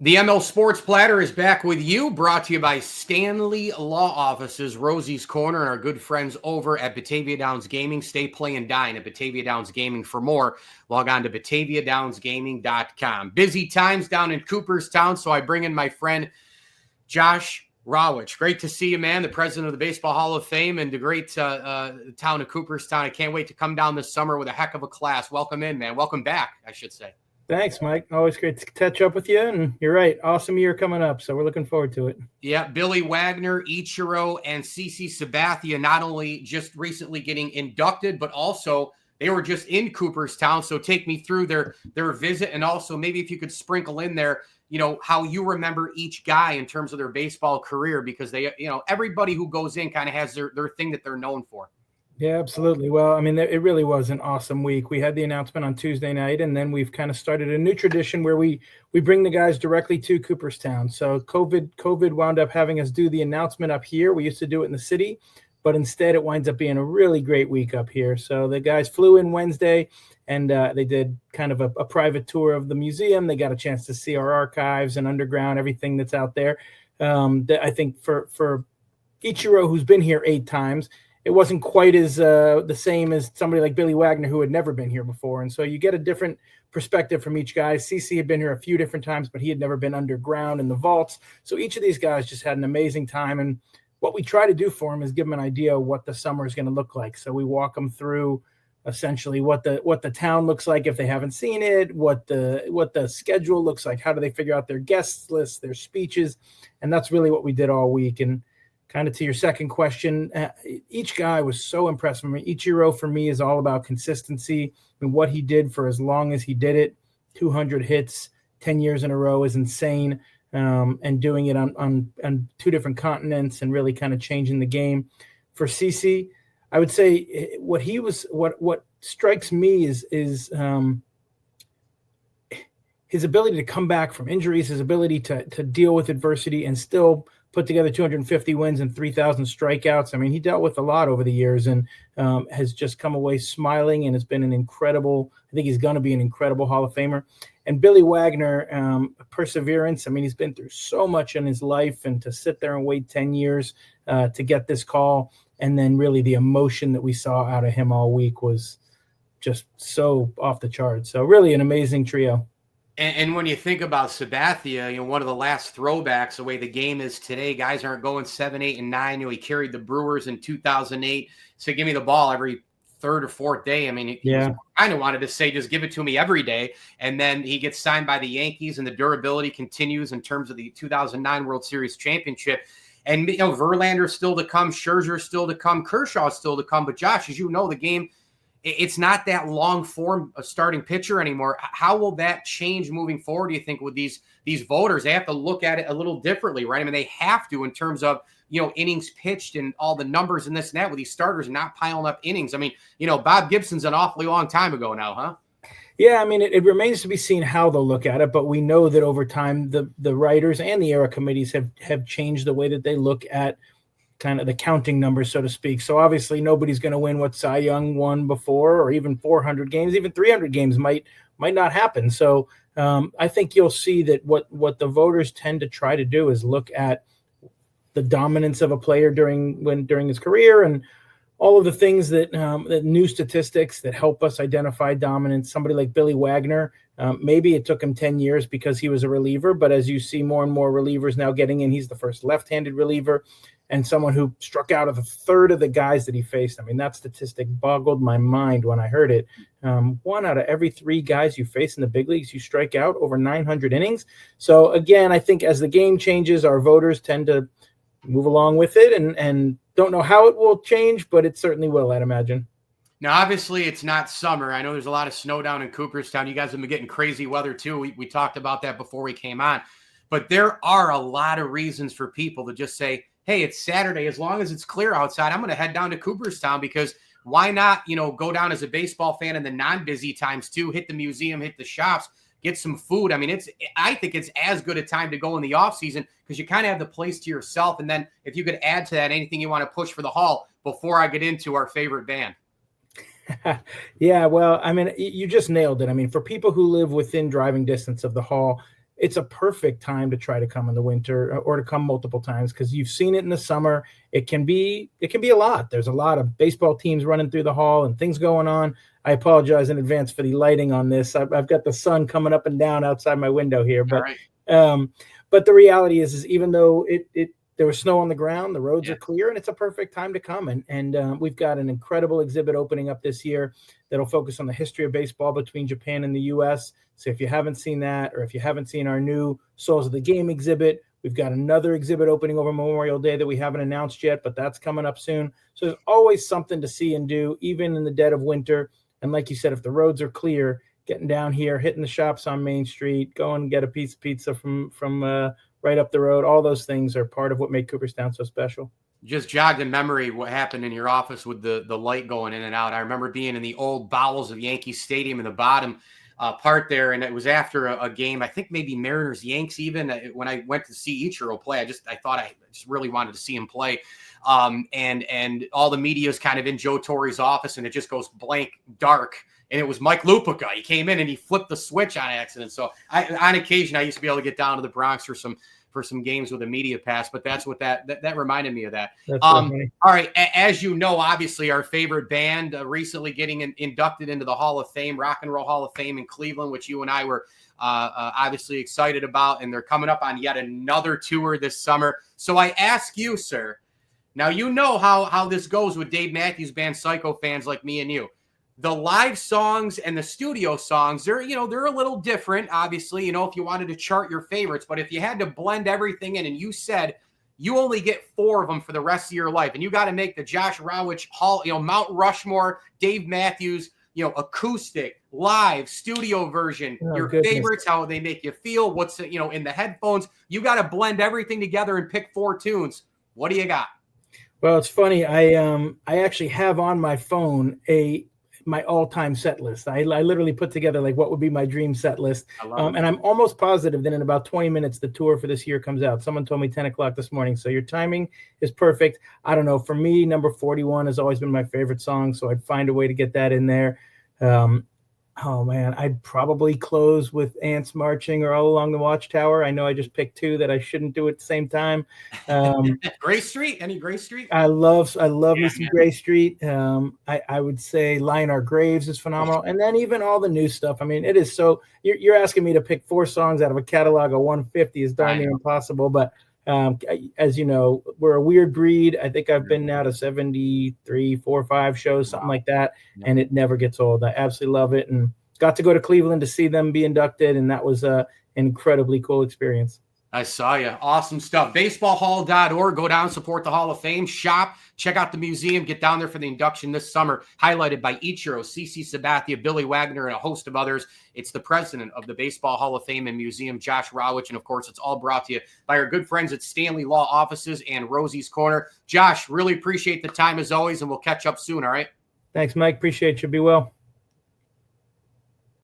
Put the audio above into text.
The ML Sports Platter is back with you, brought to you by Stanley Law Offices, Rosie's Corner, and our good friends over at Batavia Downs Gaming. Stay, play, and dine at Batavia Downs Gaming. For more, log on to BataviaDownsGaming.com. Busy times down in Cooperstown, so I bring in my friend Josh Rawitch. Great to see you, man, the president of the Baseball Hall of Fame and the great town of Cooperstown. I can't wait to come down this summer with a heck of a class. Welcome in, man. Welcome back, I should say. Thanks, Mike. Always great to catch up with you. And you're right. Awesome year coming up. So we're looking forward to it. Yeah. Billy Wagner, Ichiro, and Sabathia not only just recently getting inducted, but also they were just in Cooperstown. So take me through their visit. And also maybe if you could sprinkle in there, how you remember each guy in terms of their baseball career, because they, everybody who goes in kind of has their thing that they're known for. Yeah, absolutely. Well, I mean, it really was an awesome week. We had the announcement on Tuesday night, and then we've kind of started a new tradition where we bring the guys directly to Cooperstown. So COVID wound up having us do the announcement up here. We used to do it in the city, but instead it winds up being a really great week up here. So the guys flew in Wednesday, and they did kind of a private tour of the museum. They got a chance to see our archives and underground, everything that's out there. I think for Ichiro, who's been here 8 times, it wasn't quite as the same as somebody like Billy Wagner, who had never been here before. And so you get a different perspective from each guy. CC had been here a few different times, but he had never been underground in the vaults. So each of these guys just had an amazing time. And what we try to do for them is give them an idea of what the summer is going to look like. So we walk them through essentially what the town looks like if they haven't seen it, what the schedule looks like, how do they figure out their guest lists, their speeches. And that's really what we did all week. And kind of to your second question, each guy was so impressive. I mean, Ichiro for me is all about consistency. I mean, what he did for as long as he did it, 200 hits, 10 years in a row is insane. And doing it on 2 different continents and really kind of changing the game. For CC, I would say what strikes me is his ability to come back from injuries, his ability to deal with adversity and still put together 250 wins and 3,000 strikeouts. I mean, he dealt with a lot over the years and has just come away smiling, and it's been I think he's going to be an incredible Hall of Famer. And Billy Wagner, perseverance. I mean, he's been through so much in his life, and to sit there and wait 10 years to get this call, and then really the emotion that we saw out of him all week was just so off the charts. So really an amazing trio. And when you think about Sabathia, one of the last throwbacks, the way the game is today, guys aren't going 7, 8, and 9. He carried the Brewers in 2008. So give me the ball every 3rd or 4th day. I mean, he kind of wanted to say, just give it to me every day. And then he gets signed by the Yankees, and the durability continues in terms of the 2009 World Series championship. And, Verlander's still to come, Scherzer's still to come, Kershaw's still to come. But Josh, as you know, the game, it's not that long form of starting pitcher anymore. How will that change moving forward, do you think, with these voters? They have to look at it a little differently, right? I mean, they have to in terms of, innings pitched and all the numbers and this and that, with these starters not piling up innings. I mean, Bob Gibson's an awfully long time ago now, huh? Yeah, I mean, it remains to be seen how they'll look at it, but we know that over time the writers and the era committees have changed the way that they look at kind of the counting numbers, so to speak. So obviously nobody's going to win what Cy Young won before, or even 400 games, even 300 games might not happen. So I think you'll see that what the voters tend to try to do is look at the dominance of a player during his career and all of the things that new statistics that help us identify dominance. Somebody like Billy Wagner, maybe it took him 10 years because he was a reliever, but as you see more and more relievers now getting in, he's the first left-handed reliever and someone who struck out of 1/3 of the guys that he faced. I mean, that statistic boggled my mind when I heard it. 1 out of every 3 guys you face in the big leagues, you strike out over 900 innings. So again, I think as the game changes, our voters tend to move along with it and don't know how it will change, but it certainly will, I'd imagine. Now, obviously, it's not summer. I know there's a lot of snow down in Cooperstown. You guys have been getting crazy weather, too. We talked about that before we came on. But there are a lot of reasons for people to just say, hey, it's Saturday. As long as it's clear outside, I'm going to head down to Cooperstown, because why not, go down as a baseball fan in the non-busy times, too, hit the museum, hit the shops, get some food. I mean, I think it's as good a time to go in the off season, because you kind of have the place to yourself. And then if you could add to that anything you want to push for the hall before I get into our favorite band. Yeah, well, I mean, you just nailed it. I mean, for people who live within driving distance of the hall, it's a perfect time to try to come in the winter or to come multiple times, because you've seen it in the summer. It can be a lot. There's a lot of baseball teams running through the hall and things going on. I apologize in advance for the lighting on this. I've got the sun coming up and down outside my window here, but but the reality is even though there was snow on the ground, the roads are clear, and it's a perfect time to come. And we've got an incredible exhibit opening up this year that'll focus on the history of baseball between Japan and the U.S. So if you haven't seen that, or if you haven't seen our new Souls of the Game exhibit, we've got another exhibit opening over Memorial Day that we haven't announced yet, but that's coming up soon. So there's always something to see and do, even in the dead of winter. And like you said, if the roads are clear, getting down here, hitting the shops on Main Street, going and get a piece of pizza from right up the road, all those things are part of what made Cooperstown so special. Just jogged in memory what happened in your office with the light going in and out. I remember being in the old bowels of Yankee Stadium in the bottom part there, and it was after a game, I think maybe Mariners Yanks even, when I went to see Ichiro play. I thought I just really wanted to see him play. And all the media is kind of in Joe Torre's office, and it just goes blank dark. And it was Mike Lupica. He came in and he flipped the switch on accident. So on occasion, I used to be able to get down to the Bronx for some games with a media pass, but that's what that reminded me of that. All right. As you know, obviously our favorite band recently getting inducted into the Hall of Fame, Rock and Roll Hall of Fame in Cleveland, which you and I were obviously excited about. And they're coming up on yet another tour this summer. So I ask you, sir, now you know how this goes with Dave Matthews Band Psycho fans like me and you. The live songs and the studio songs, they're a little different, obviously, if you wanted to chart your favorites. But if you had to blend everything in, and you said you only get 4 of them for the rest of your life, and you got to make the Josh Rawitch Hall, Mount Rushmore, Dave Matthews, acoustic, live, studio version, your favorites, how they make you feel, what's, in the headphones, you got to blend everything together and pick 4 tunes. What do you got? Well, it's funny. I actually have on my phone my all-time set list. I literally put together like what would be my dream set list. And I'm almost positive that in about 20 minutes, the tour for this year comes out. Someone told me 10 o'clock this morning. So your timing is perfect. I don't know. For me, number 41 has always been my favorite song. So I'd find a way to get that in there. Oh man, I'd probably close with Ants Marching or All Along the Watchtower. I know I just picked 2 that I shouldn't do at the same time. Gray Street, any Gray Street? I love me some Gray Street. I would say Lie in Our Graves is phenomenal. And then even all the new stuff. I mean, it is so, you're asking me to pick 4 songs out of a catalog of 150 is darn near impossible. But as you know, we're a weird breed. I think I've been now to 73, 4 or 5 shows, something like that. And it never gets old. I absolutely love it. And got to go to Cleveland to see them be inducted. And that was an incredibly cool experience. I saw you. Awesome stuff. Baseballhall.org. Go down, support the Hall of Fame, shop, check out the museum, get down there for the induction this summer, highlighted by Ichiro, CC Sabathia, Billy Wagner, and a host of others. It's the president of the Baseball Hall of Fame and Museum, Josh Rawitch. And of course, it's all brought to you by our good friends at Stanley Law Offices and Rosie's Corner. Josh, really appreciate the time as always, and we'll catch up soon. All right. Thanks, Mike. Appreciate you. Be well.